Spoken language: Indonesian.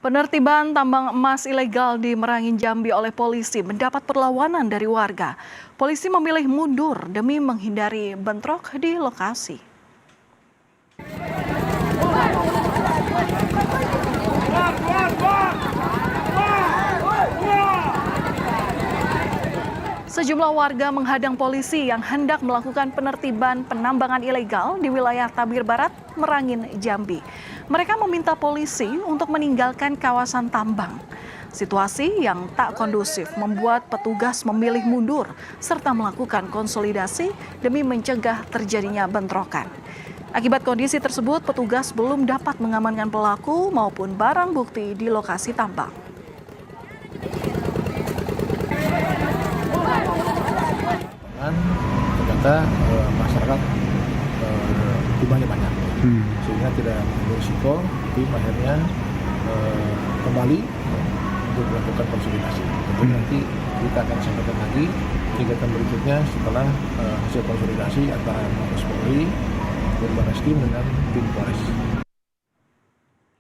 Penertiban tambang emas ilegal di Merangin Jambi oleh polisi mendapat perlawanan dari warga. Polisi memilih mundur demi menghindari bentrok di lokasi. Sejumlah warga menghadang polisi yang hendak melakukan penertiban penambangan ilegal di wilayah Tabir Barat, Merangin, Jambi. Mereka meminta polisi untuk meninggalkan kawasan tambang. Situasi yang tak kondusif membuat petugas memilih mundur serta melakukan konsolidasi demi mencegah terjadinya bentrokan. Akibat kondisi tersebut, petugas belum dapat mengamankan pelaku maupun barang bukti di lokasi tambang. Ternyata masyarakat jumlahnya banyak, sehingga tidak mengambil risiko. Tim akhirnya kembali untuk melakukan konsolidasi. Tentu nanti kita akan sampaikan lagi kegiatan berikutnya setelah hasil konsolidasi antara Mabes Polri, Barreskrim dengan tim Polres.